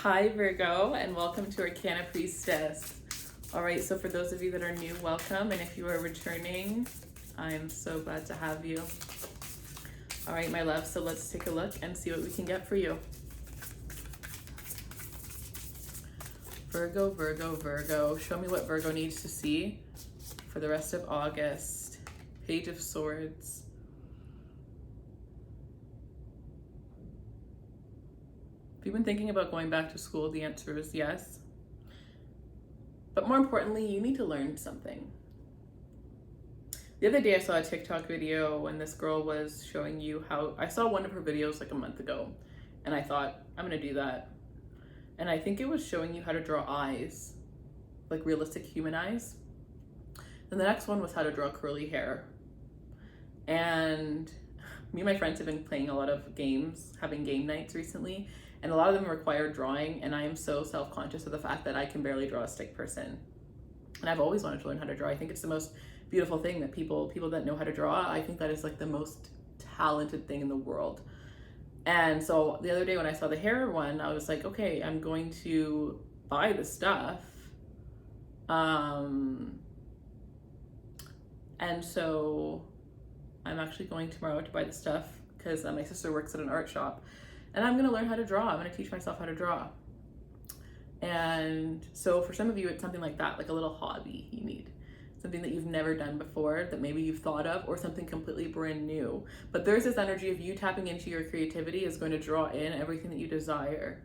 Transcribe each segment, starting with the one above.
Hi Virgo, and welcome to Arcana Priestess. All right, so for those of you that are new, welcome, and if you are returning, I'm so glad to have you. All right, my love, so let's take a look and see what we can get for you. Virgo, Virgo, Virgo. Show me what Virgo needs to see for the rest of August. Page of Swords. If you've been thinking about going back to school, the answer is yes. But more importantly, you need to learn something. The other day I saw a TikTok video when this girl was showing you how, I saw one of her videos like a month ago, and I thought, I'm gonna do that. And I think it was showing you how to draw eyes, like realistic human eyes. And the next one was how to draw curly hair. And me and my friends have been playing a lot of games, having game nights recently, and a lot of them require drawing, and I am so self-conscious of the fact that I can barely draw a stick person. And I've always wanted to learn how to draw. I think it's the most beautiful thing that people that know how to draw, I think that is like the most talented thing in the world. And so the other day when I saw the hair one, I was like, okay, I'm going to buy the stuff. And so I'm actually going tomorrow to buy the stuff because my sister works at an art shop, and I'm gonna learn how to draw. I'm gonna teach myself how to draw. And so for some of you, it's something like that, like a little hobby you need. Something that you've never done before, that maybe you've thought of, or something completely brand new. But there's this energy of you tapping into your creativity is going to draw in everything that you desire.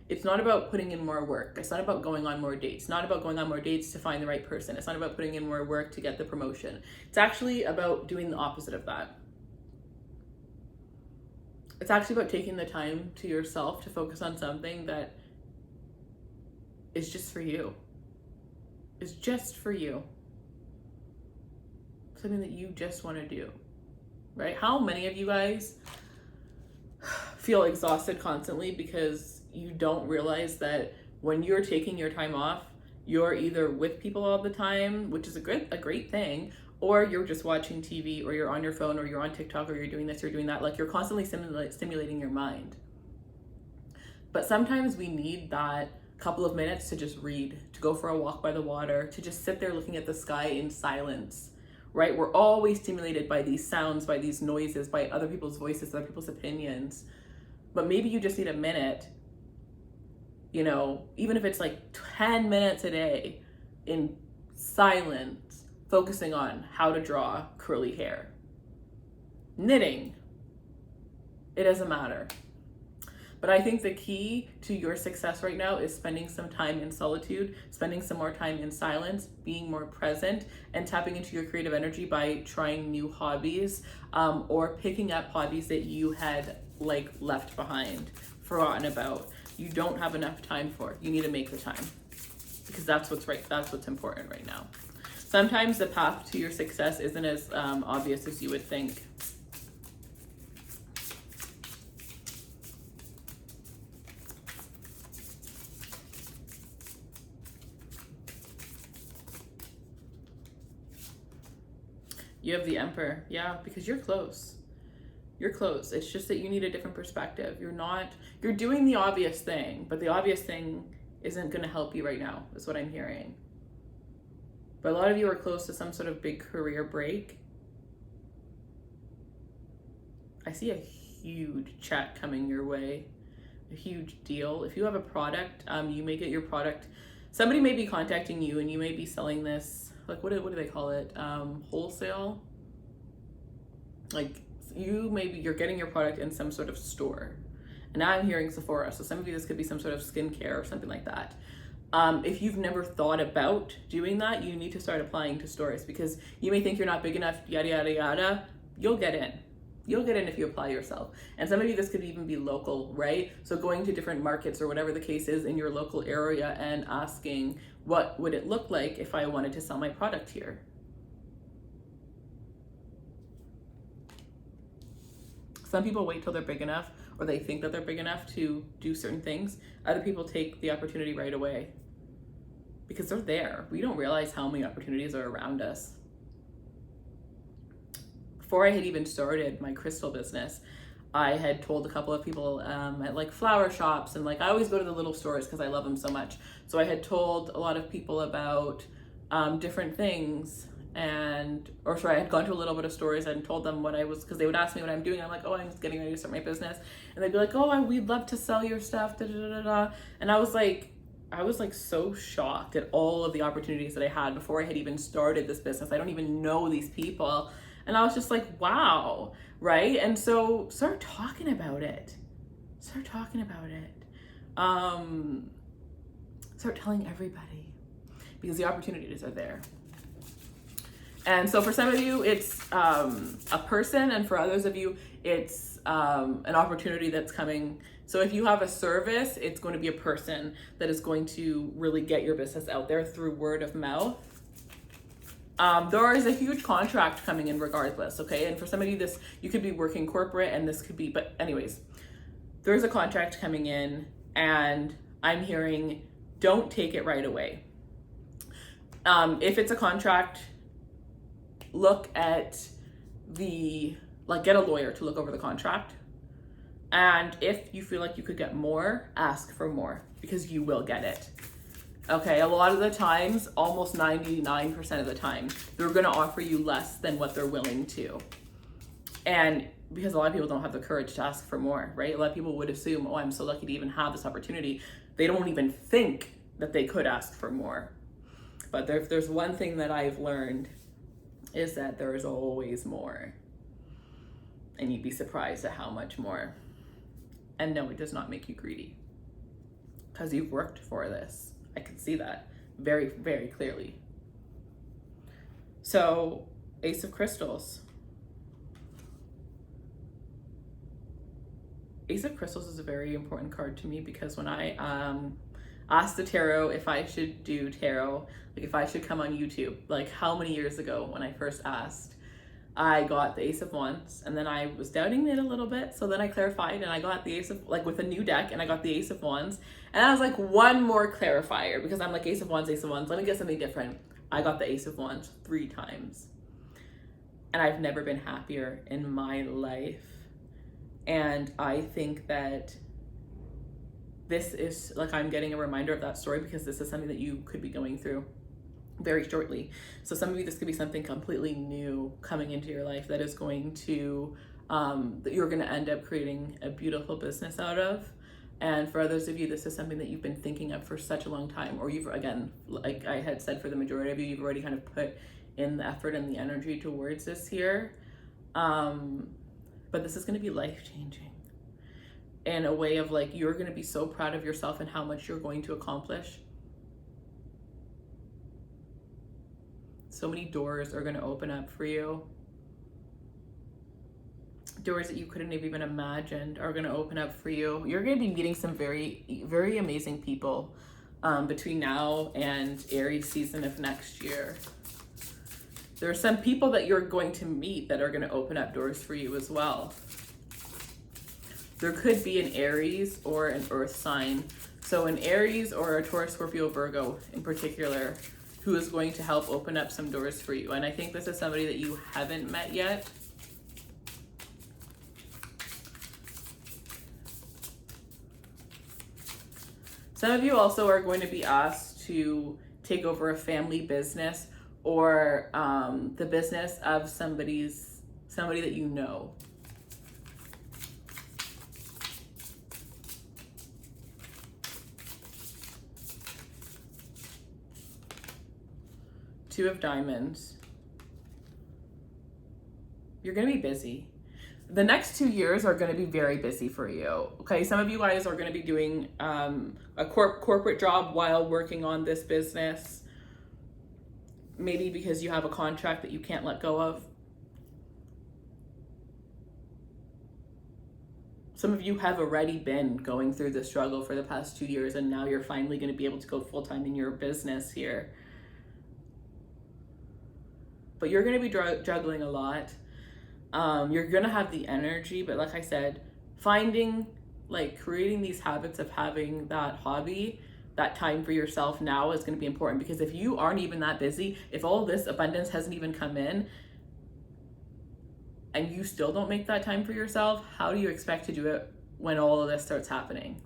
It's not about putting in more work. It's not about going on more dates. It's not about going on more dates to find the right person. It's not about putting in more work to get the promotion. It's actually about doing the opposite of that. It's actually about taking the time to yourself to focus on something that is just for you. It's just for you. Something that you just want to do, right? How many of you guys feel exhausted constantly because you don't realize that when you're taking your time off, you're either with people all the time, which is a great thing, or you're just watching TV, or you're on your phone, or you're on TikTok, or you're doing this, or doing that. Like, you're constantly stimulating your mind. But sometimes we need that couple of minutes to just read, to go for a walk by the water, to just sit there looking at the sky in silence, right? We're always stimulated by these sounds, by these noises, by other people's voices, other people's opinions. But maybe you just need a minute, you know, even if it's like 10 minutes a day in silence, focusing on how to draw curly hair. Knitting. It doesn't matter. But I think the key to your success right now is spending some time in solitude, spending some more time in silence, being more present, and tapping into your creative energy by trying new hobbies, or picking up hobbies that you had like left behind, forgotten about. You don't have enough time for. You need to make the time, because that's what's right. That's what's important right now. Sometimes the path to your success isn't as obvious as you would think. You have the Emperor. Yeah, because you're close. You're close. It's just that you need a different perspective. You're doing the obvious thing, but the obvious thing isn't going to help you right now, is what I'm hearing. But a lot of you are close to some sort of big career break. I see a huge check coming your way, a huge deal. If you have a product, you may get your product. Somebody may be contacting you, and you may be selling this, like, what do they call it? Wholesale? Like, you're getting your product in some sort of store. And now I'm hearing Sephora. So some of you, this could be some sort of skincare or something like that. If you've never thought about doing that, you need to start applying to stores, because you may think you're not big enough, yada, yada, yada. You'll get in. You'll get in if you apply yourself. And some of you, this could even be local, right? So going to different markets or whatever the case is in your local area and asking, what would it look like if I wanted to sell my product here? Some people wait till they're big enough, or they think that they're big enough to do certain things. Other people take the opportunity right away because they're there. We don't realize how many opportunities are around us. Before I had even started my crystal business, I had told a couple of people at like flower shops, and like I always go to the little stores because I love them so much. So I had told a lot of people about different things, I had gone to a little bit of stores and told them what I was, because they would ask me what I'm doing. I'm like, oh, I'm just getting ready to start my business, and they'd be like, oh, we'd love to sell your stuff, da da da da. And I was like so shocked at all of the opportunities that I had before I had even started this business. I don't even know these people. And I was just like, wow, right? And so start talking about it. Start talking about it. Start telling everybody, because the opportunities are there. And so for some of you, it's a person, and for others of you, it's an opportunity that's coming. So if you have a service, it's going to be a person that is going to really get your business out there through word of mouth. There is a huge contract coming in regardless, okay? And for some of you, you could be working corporate, and this could be, but anyways, there's a contract coming in, and I'm hearing, don't take it right away. If it's a contract, look at get a lawyer to look over the contract. And if you feel like you could get more, ask for more, because you will get it. Okay, a lot of the times, almost 99% of the time, they're gonna offer you less than what they're willing to. And because a lot of people don't have the courage to ask for more, right? A lot of people would assume, oh, I'm so lucky to even have this opportunity. They don't even think that they could ask for more. But if there's one thing that I've learned, is that there is always more. And you'd be surprised at how much more. And no, it does not make you greedy, because you've worked for this. I can see that very, very clearly. So, Ace of Crystals. Ace of Crystals is a very important card to me, because when I asked the tarot if I should do tarot, like if I should come on YouTube, like how many years ago when I first asked, I got the Ace of Wands, and then I was doubting it a little bit. So then I clarified, and I got the Ace of, like with a new deck, and I got the Ace of Wands. And I was like, one more clarifier, because I'm like, Ace of Wands, let me get something different. I got the Ace of Wands 3 times. And I've never been happier in my life. And I think that this is, like, I'm getting a reminder of that story, because this is something that you could be going through very shortly. So some of you, this could be something completely new coming into your life that is going to, that you're going to end up creating a beautiful business out of. And for others of you, this is something that you've been thinking of for such a long time, or you've, again, like I had said, for the majority of you, you've already kind of put in the effort and the energy towards this here. But this is going to be life-changing in a way of, like, you're going to be so proud of yourself and how much you're going to accomplish. So many doors are going to open up for you. Doors that you couldn't have even imagined are going to open up for you. You're going to be meeting some very, very amazing people between now and Aries season of next year. There are some people that you're going to meet that are going to open up doors for you as well. There could be an Aries or an Earth sign. So an Aries or a Taurus, Scorpio, Virgo in particular, who is going to help open up some doors for you. And I think this is somebody that you haven't met yet. Some of you also are going to be asked to take over a family business, or the business of somebody that you know. Two of Diamonds. You're going to be busy. The next 2 years are going to be very busy for you. Okay, some of you guys are going to be doing a corporate job while working on this business. Maybe because you have a contract that you can't let go of. Some of you have already been going through the struggle for the past 2 years, and now you're finally going to be able to go full-time in your business here. But you're going to be juggling a lot. You're going to have the energy, but like I said, creating these habits of having that hobby, that time for yourself now is going to be important, because if you aren't even that busy, if all this abundance hasn't even come in, and you still don't make that time for yourself, how do you expect to do it when all of this starts happening?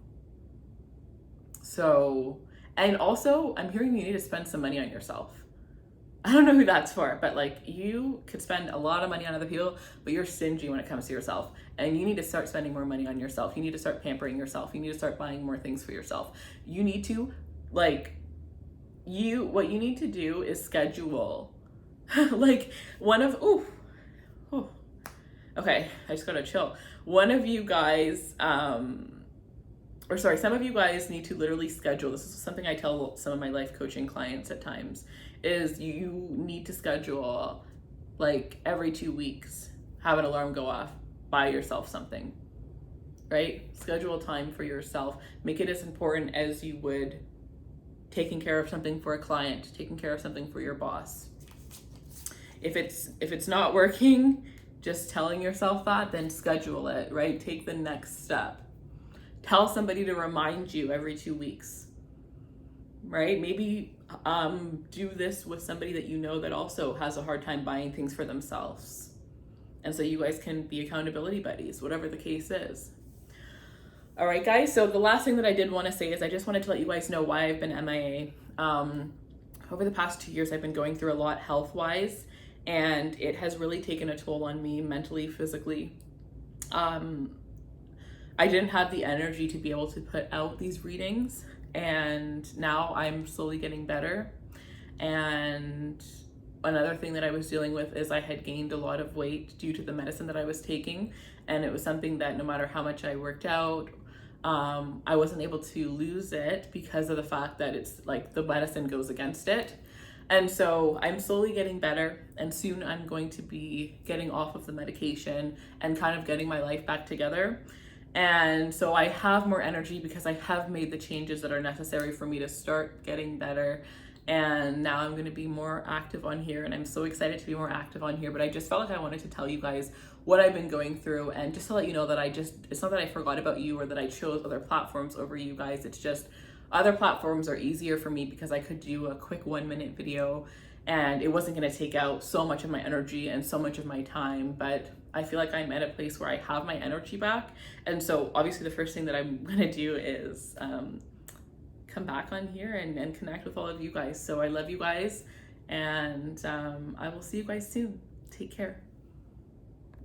So, and also, I'm hearing you need to spend some money on yourself. I don't know who that's for, but like, you could spend a lot of money on other people, but you're stingy when it comes to yourself. And you need to start spending more money on yourself. You need to start pampering yourself. You need to start buying more things for yourself. You need to, like, what you need to do is schedule. Like, okay, I just gotta chill. One of you guys, some of you guys need to literally schedule. This is something I tell some of my life coaching clients at times, is you need to schedule, like, every 2 weeks, have an alarm go off, buy yourself something, right? Schedule time for yourself. Make it as important as you would taking care of something for a client, taking care of something for your boss. If it's not working, just telling yourself that, then schedule it, right? Take the next step. Tell somebody to remind you every 2 weeks, right? Maybe do this with somebody that you know that also has a hard time buying things for themselves. And so you guys can be accountability buddies, whatever the case is. All right, guys, so the last thing that I did want to say is I just wanted to let you guys know why I've been MIA. Over the past 2 years, I've been going through a lot health-wise, and it has really taken a toll on me mentally, physically. I didn't have the energy to be able to put out these readings, and now I'm slowly getting better. And another thing that I was dealing with is I had gained a lot of weight due to the medicine that I was taking, and it was something that no matter how much I worked out, I wasn't able to lose it because of the fact that it's like the medicine goes against it. And so I'm slowly getting better, and soon I'm going to be getting off of the medication and kind of getting my life back together. And so I have more energy because I have made the changes that are necessary for me to start getting better. And now I'm going to be more active on here, and I'm so excited to be more active on here. But I just felt like I wanted to tell you guys what I've been going through, and just to let you know that it's not that I forgot about you or that I chose other platforms over you guys. It's just other platforms are easier for me because I could do a quick 1-minute video and it wasn't going to take out so much of my energy and so much of my time. But I feel like I'm at a place where I have my energy back. And so obviously the first thing that I'm going to do is come back on here and connect with all of you guys. So I love you guys, and I will see you guys soon. Take care.